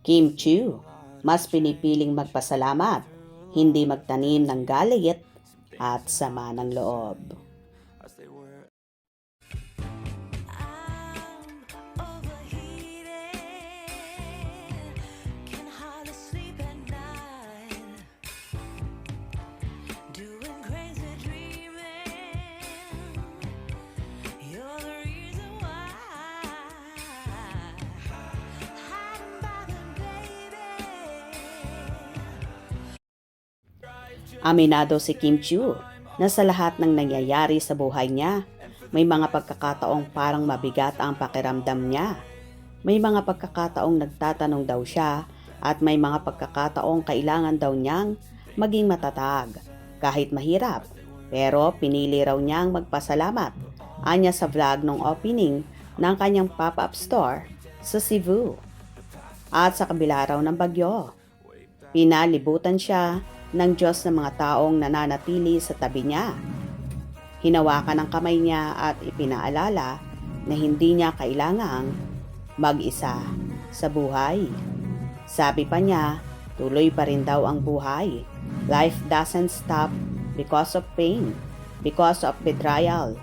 Kim Chiu, mas pinipiling magpasalamat, hindi magtanim ng galit at sama ng loob. Aminado si Kim Chiu na sa lahat ng nangyayari sa buhay niya, may mga pagkakataong parang mabigat ang pakiramdam niya. May mga pagkakataong nagtatanong daw siya at may mga pagkakataong kailangan daw niyang maging matatag kahit mahirap. Pero pinili raw niyang magpasalamat. Anya sa vlog ng opening ng kanyang pop-up store sa Cebu. At sa kabila raw ng bagyo, pinalibutan siya ng Diyos ng mga taong nananatili sa tabi niya. Hinawakan ang kamay niya at ipinaalala na hindi niya kailangang mag-isa sa buhay. Sabi pa niya, tuloy pa rin daw ang buhay. Life doesn't stop because of pain, because of betrayal.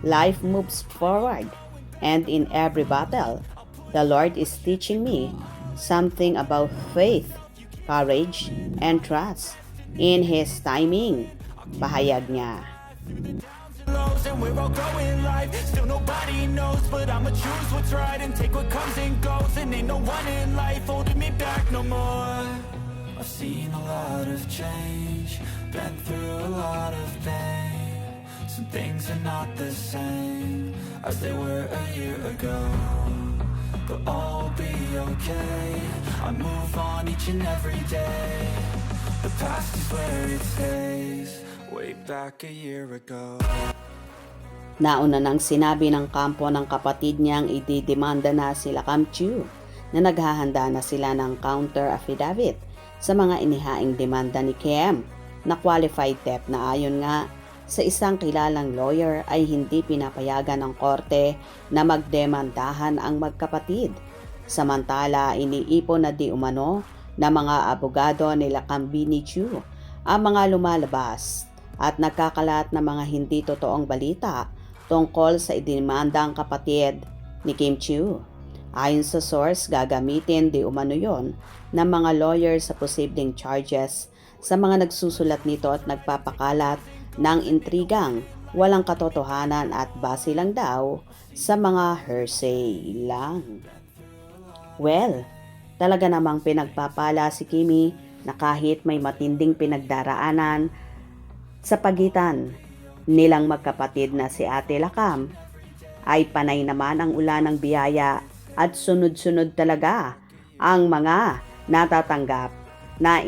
Life moves forward, and in every battle, the Lord is teaching me something about faith, courage, and trust in His timing. Pahayag niya. And we're all growing life, still nobody knows, but I'ma choose what's right and take what comes and goes, and ain't no one in life holding me back no more. I've seen a lot of change, been through a lot of pain. Some things are not the same as they were a year ago, but all will be okay. I move on each and every day. The past is where it stays, way back a year ago. Nauna nang sinabi ng kampo ng kapatid niyang ididemanda na sila Kim Chiu na naghahanda na sila ng counter affidavit sa mga inihaing demanda ni Kim na qualified theft na ayon nga sa isang kilalang lawyer ay hindi pinapayagan ng korte na magdemandahan ang magkapatid. Samantala, iniipon na di umano na mga abogado nila Kambini Chiu ang mga lumalabas at nagkakalat na mga hindi totoong balita tungkol sa idinimandang kapatid ni Kim Chiu. Ayon sa source, gagamitin di umano yon ng mga lawyer sa posibleng charges sa mga nagsusulat nito at nagpapakalat ng intrigang walang katotohanan at base lang daw sa mga hearsay lang. Well, talaga namang pinagpapala si Kimi na kahit may matinding pinagdaraanan sa pagitan nilang magkapatid na si Ate Lakam, ay panay naman ang ulan ng biyaya at sunod-sunod talaga ang mga natatanggap na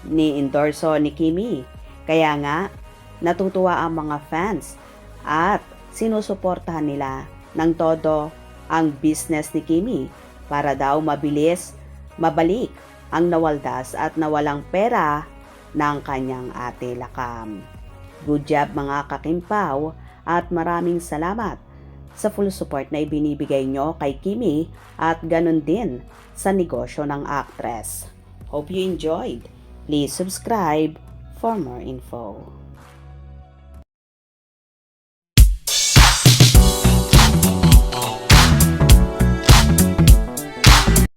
ni-endorso ni Kimi. Kaya nga, natutuwa ang mga fans at sinusuportahan nila ng todo ang business ni Kimi para daw mabilis mabalik ang nawaldas at nawalang pera ng kanyang Ate Lakam. Good job mga kakimpaw at maraming salamat sa full support na ibinibigay nyo kay Kimi at ganun din sa negosyo ng actress. Hope you enjoyed. Please subscribe for more info.